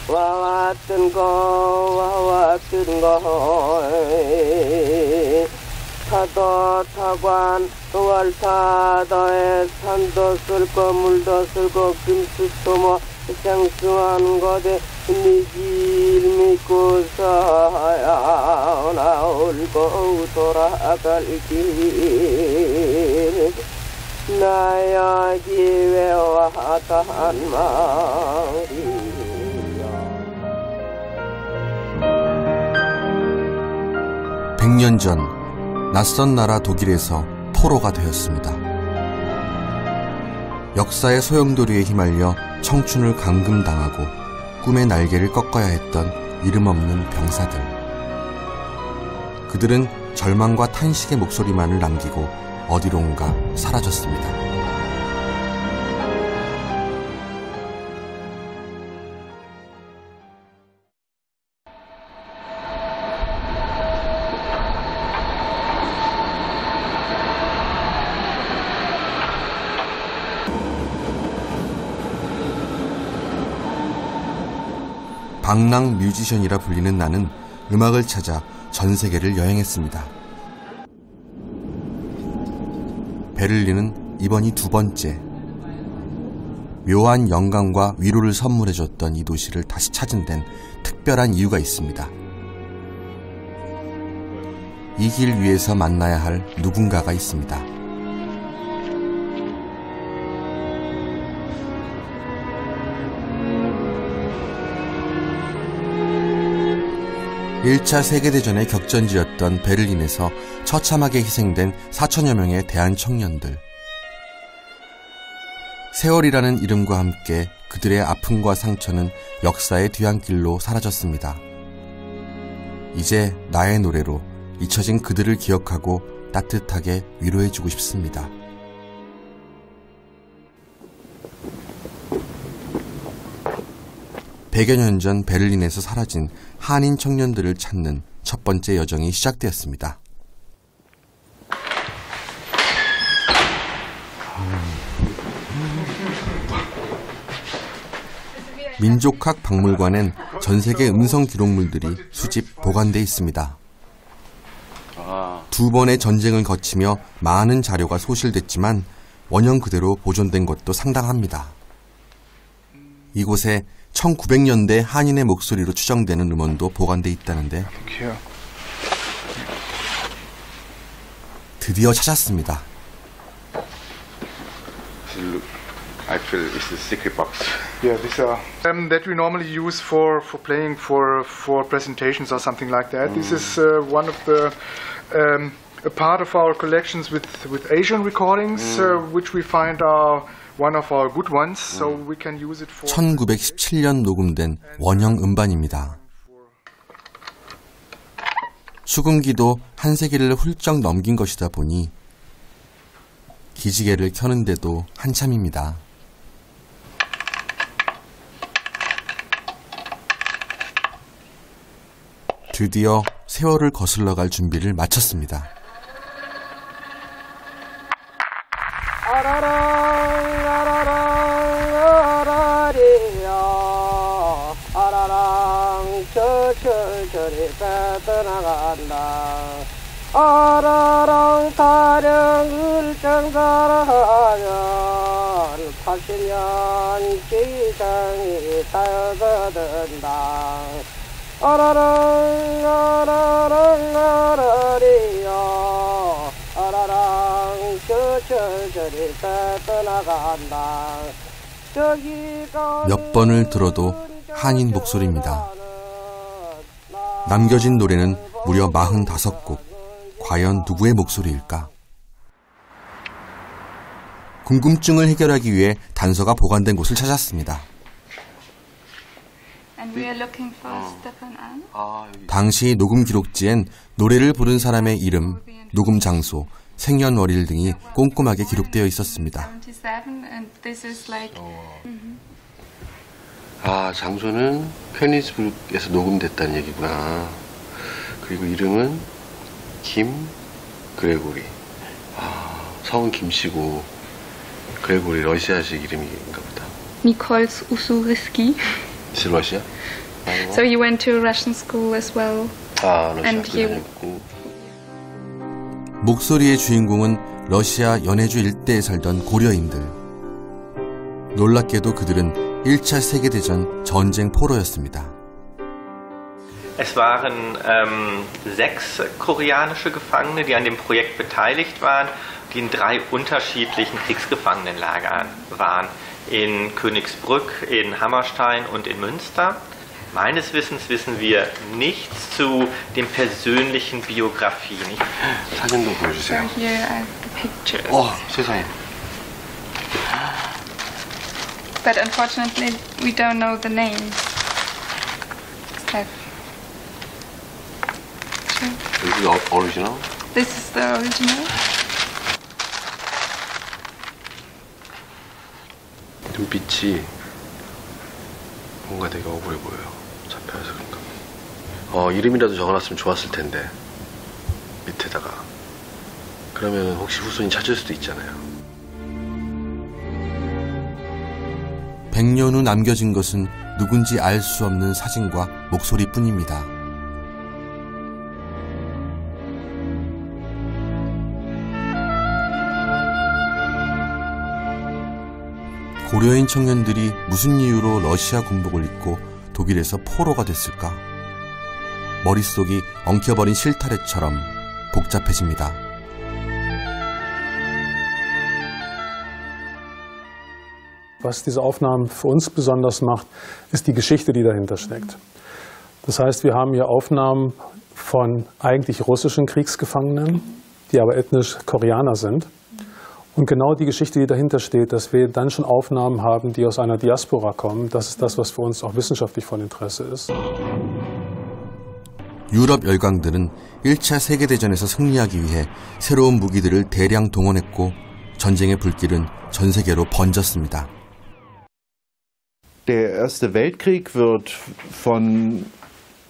와왔던 거 타도 타관 월타도에 산도 쓸고 물도 쓸고 김수토모 생수한 곳에 니길 믿고서 나올고 돌아갈 길 나야 기회 왔단 말이야. 100년 전 낯선 나라 독일에서 포로가 되었습니다. 역사의 소용돌이에 휘말려 청춘을 감금당하고 꿈의 날개를 꺾어야 했던 이름 없는 병사들. 그들은 절망과 탄식의 목소리만을 남기고 어디론가 사라졌습니다. 방랑 뮤지션이라 불리는 나는 음악을 찾아 전 세계를 여행했습니다. 베를린은 이번이 2번째. 묘한 영감과 위로를 선물해줬던 이 도시를 다시 찾은 데는 특별한 이유가 있습니다. 이 길 위에서 만나야 할 누군가가 있습니다. 1차 세계대전의 격전지였던 베를린에서 처참하게 희생된 4천여 명의 대한 청년들. 세월이라는 이름과 함께 그들의 아픔과 상처는 역사의 뒤안길로 사라졌습니다. 이제 나의 노래로 잊혀진 그들을 기억하고 따뜻하게 위로해주고 싶습니다. 백여 년 전 베를린에서 사라진 한인 청년들을 찾는 첫 번째 여정이 시작되었습니다. 민족학 박물관엔 전 세계 음성 기록물들이 수집 보관돼 있습니다. 2번의 전쟁을 거치며 많은 자료가 소실됐지만 원형 그대로 보존된 것도 상당합니다. 이곳에 1900년대 한인의 목소리로 추정되는 음원도 보관돼 있다는데 드디어 찾았습니다. I feel it's the secret box. Yeah, these are that we normally use for playing for presentations or something like that. This is one of the a part of our collections with Asian recordings, which we find are one of our good ones, so we can use it for. 1917년 녹음된 원형 음반입니다. 수금기도 한 세기를 훌쩍 넘긴 것이다 보니 기지개를 켜는데도 한참입니다. 드디어 세월을 거슬러 갈 준비를 마쳤습니다. 아라랑 타령을 정사하면 80년 기장이 타여든다. 아라랑 아라리요 아라랑 저리 떠나간다. 몇 번을 들어도 한인 목소리입니다. 남겨진 노래는 무려 45곡. 과연 누구의 목소리일까? 궁금증을 해결하기 위해 단서가 보관된 곳을 찾았습니다. 당시 녹음 기록지엔 노래를 부른 사람의 이름, 녹음 장소, 생년월일 등이 꼼꼼하게 기록되어 있었습니다. 장소는 페니스부르크에서 녹음됐다는 얘기구나. 그리고 이름은 김 그레고리. 성은 김씨고 그레고리 러시아식 이름인가 보다. Mikols Usuryski. Is it Russia? So you went to Russian school as well. 아, 러시아 And you- 학교. 목소리의 주인공은 러시아 연해주 일대에 살던 고려인들. 놀랍게도 그들은 1차 세계대전 전쟁 포로였습니다. Es waren 6 koreanische Gefangene, die an dem Projekt beteiligt waren, die in 3 unterschiedlichen Kriegsgefangenenlagern waren. In Königsbrück, in Hammerstein und in Münster. Meines Wissens wissen wir nichts zu den persönlichen Biografien. 사진도 So 보여주세요. here are the pictures. 세상에. But unfortunately, we don't know the names. Is that true? This is original. This is the original. 눈빛이 뭔가 되게 억울해 보여요. 잡혀서 그런가. 이름이라도 적어놨으면 좋았을 텐데 밑에다가. 그러면 혹시 후손이 찾을 수도 있잖아요. 100년 후 남겨진 것은 누군지 알 수 없는 사진과 목소리뿐입니다. 고려인 청년들이 무슨 이유로 러시아 군복을 입고 독일에서 포로가 됐을까? 머릿속이 엉켜버린 실타래처럼 복잡해집니다. Was diese Aufnahmen für uns besonders macht, ist die Geschichte, die dahinter steckt. Das heißt, wir haben hier Aufnahmen von eigentlich russischen Kriegsgefangenen, die aber ethnisch Koreaner sind. Und genau die Geschichte, die dahinter steht, dass wir dann schon Aufnahmen haben, die aus einer Diaspora kommen, das ist das, was für uns auch wissenschaftlich von Interesse ist. 유럽 열강들은 1차 세계대전에서 승리하기 위해 새로운 무기들을 대량 동원했고 전쟁의 불길은 전 세계로 번졌습니다. Der Erste Weltkrieg wird von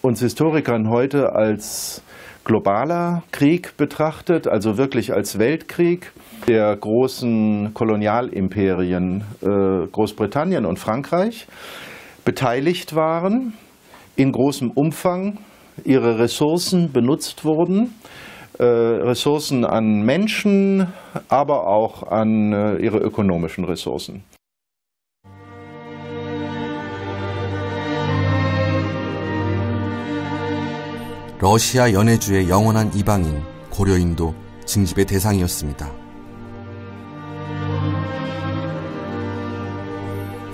uns Historikern heute als globaler Krieg betrachtet, also wirklich als Weltkrieg der großen Kolonialimperien Großbritannien und Frankreich beteiligt waren, in großem Umfang ihre Ressourcen benutzt wurden, Ressourcen an Menschen, aber auch an ihre ökonomischen Ressourcen. 러시아 연해주의 영원한 이방인 고려인도 징집의 대상이었습니다.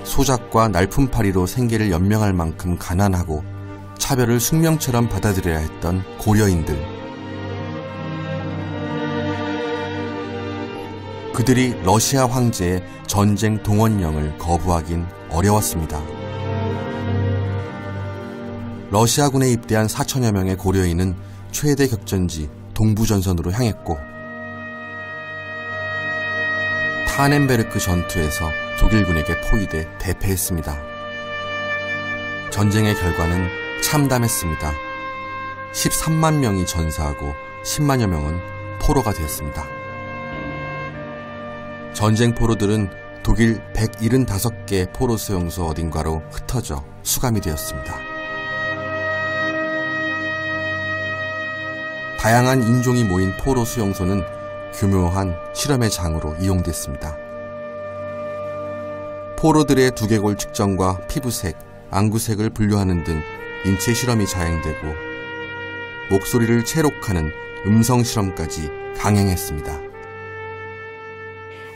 소작과 날품팔이로 생계를 연명할 만큼 가난하고 차별을 숙명처럼 받아들여야 했던 고려인들. 그들이 러시아 황제의 전쟁 동원령을 거부하긴 어려웠습니다. 러시아군에 입대한 4천여 명의 고려인은 최대 격전지 동부전선으로 향했고 타넨베르크 전투에서 독일군에게 포위돼 대패했습니다. 전쟁의 결과는 참담했습니다. 13만 명이 전사하고 10만여 명은 포로가 되었습니다. 전쟁 포로들은 독일 175개 포로 수용소 어딘가로 흩어져 수감이 되었습니다. 다양한 인종이 모인 포로 수용소는 교묘한 실험의 장으로 이용됐습니다. 포로들의 두개골 측정과 피부색, 안구색을 분류하는 등 인체 실험이 자행되고 목소리를 체록하는 음성 실험까지 강행했습니다.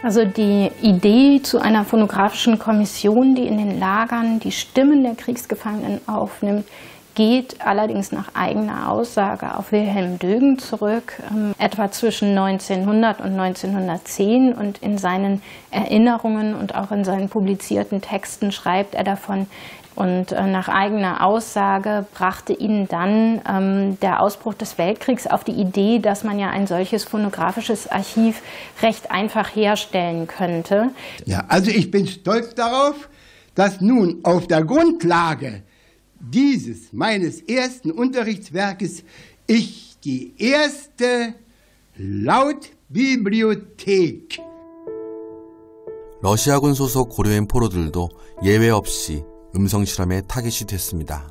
Also die Idee zu einer phonografischen Kommission, die in den Lagern die Stimmen der Kriegsgefangenen aufnimmt, geht allerdings nach eigener Aussage auf Wilhelm Dögen zurück, etwa zwischen 1900 und 1910. Und in seinen Erinnerungen und auch in seinen publizierten Texten schreibt er davon. Und nach eigener Aussage brachte ihn dann der Ausbruch des Weltkriegs auf die Idee, dass man ja ein solches phonografisches Archiv recht einfach herstellen könnte. Ja, also ich bin stolz darauf, dass nun auf der Grundlage dieses meines ersten Unterrichtswerkes ich die erste Lautbibliothek. 러시아군 소속 고려인 포로들도 예외 없이 음성 실험의 타깃이 됐습니다.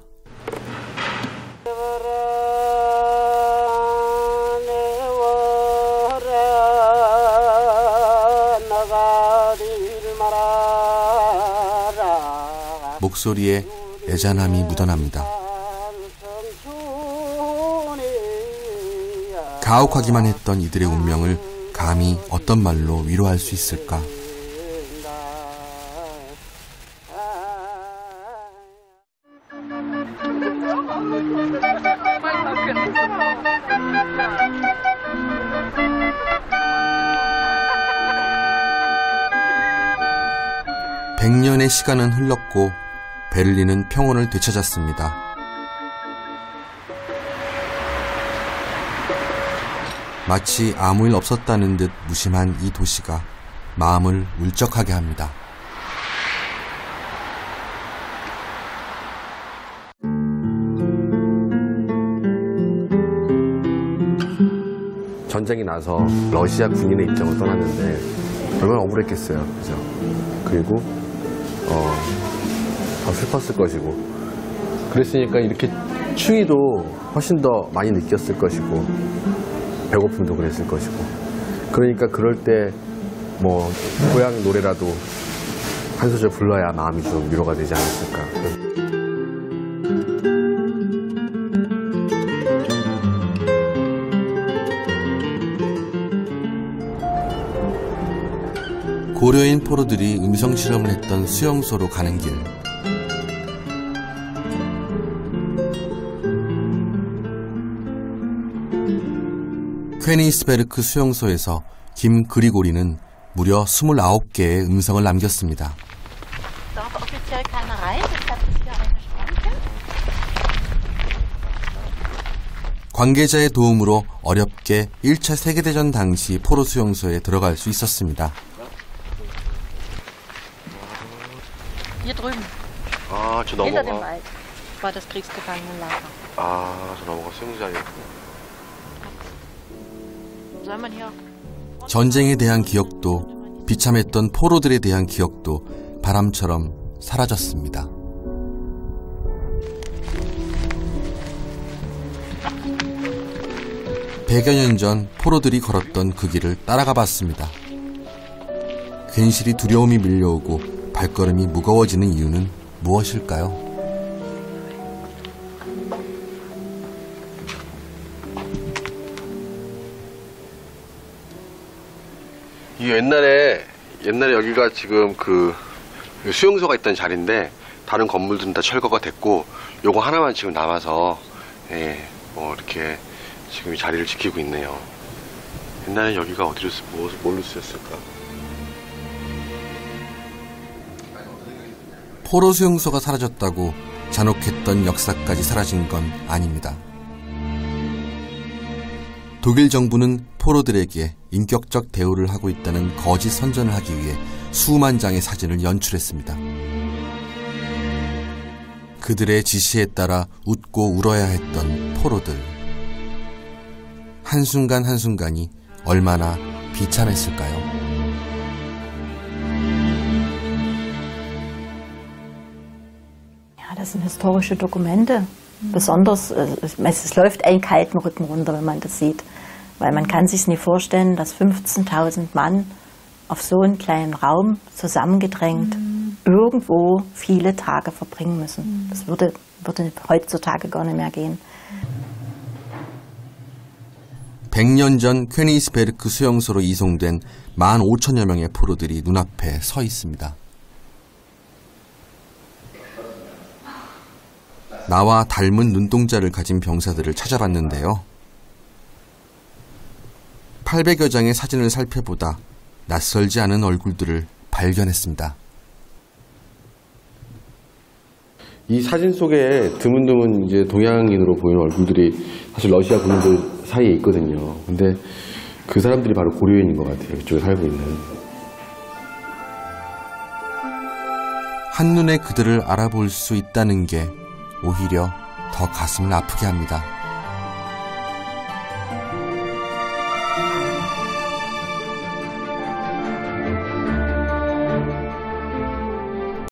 목소리에 애잔함이 묻어납니다. 가혹하기만 했던 이들의 운명을 감히 어떤 말로 위로할 수 있을까? (100년의) 시간은 흘렀고 베를린은 평온을 되찾았습니다. 마치 아무 일 없었다는 듯 무심한 이 도시가 마음을 울적하게 합니다. 전쟁이 나서 러시아 군인의 입장을 떠났는데 얼마나 억울했겠어요. 그죠? 그리고 더 슬펐을 것이고, 그랬으니까 이렇게 추위도 훨씬 더 많이 느꼈을 것이고, 배고픔도 그랬을 것이고, 그러니까 그럴 때 뭐 고향 노래라도 한 소절 불러야 마음이 좀 위로가 되지 않았을까. 고려인 포로들이 음성 실험을 했던 수용소로 가는 길. 퀘니스베르크 수용소에서 김 그리고리는 무려 29개의 음성을 남겼습니다. 관계자의 도움으로 어렵게 1차 세계대전 당시 포로 수용소에 들어갈 수 있었습니다. Hier drüben. 아, 저 Hinter dem 넘어가. Wald war das Kriegsgefangenenlager. 아, 저 넘어가 수용자리였구나. Soll man hier? 전쟁에 대한 기억도 비참했던 포로들에 대한 기억도 바람처럼 사라졌습니다. 백여 년 전 포로들이 걸었던 그 길을 따라가 봤습니다. 괜시리 두려움이 밀려오고 발걸음이 무거워지는 이유는 무엇일까요? 이 옛날에 여기가 지금 그 수용소가 있던 자리인데 다른 건물들은 다 철거가 됐고 요거 하나만 지금 남아서 이렇게 지금 이 자리를 지키고 있네요. 옛날에 여기가 뭘로 쓰였을까? 포로 수용소가 사라졌다고 잔혹했던 역사까지 사라진 건 아닙니다. 독일 정부는 포로들에게 인격적 대우를 하고 있다는 거짓 선전을 하기 위해 수만 장의 사진을 연출했습니다. 그들의 지시에 따라 웃고 울어야 했던 포로들. 한순간 한순간이 얼마나 비참했을까요? Ja, das sind historische Dokumente. Besonders, es läuft einen kalten Rücken runter, wenn man das sieht. Weil man kann sich nie vorstellen, dass 15.000 Mann auf so einen kleinen Raum zusammengedrängt irgendwo viele Tage verbringen müssen. Das würde heutzutage gar nicht mehr gehen. 100년 전 퀘니스베르크 수용소로 이송된 15,000여 명의 포로들이 눈앞에 서 있습니다. 나와 닮은 눈동자를 가진 병사들을 찾아봤는데요. 800여 장의 사진을 살펴보다 낯설지 않은 얼굴들을 발견했습니다. 이 사진 속에 드문드문 이제 동양인으로 보이는 얼굴들이 사실 러시아 군인들 사이에 있거든요. 근데 그 사람들이 바로 고려인인 것 같아요. 이쪽에 살고 있는. 한눈에 그들을 알아볼 수 있다는 게 오히려 더 가슴을 아프게 합니다.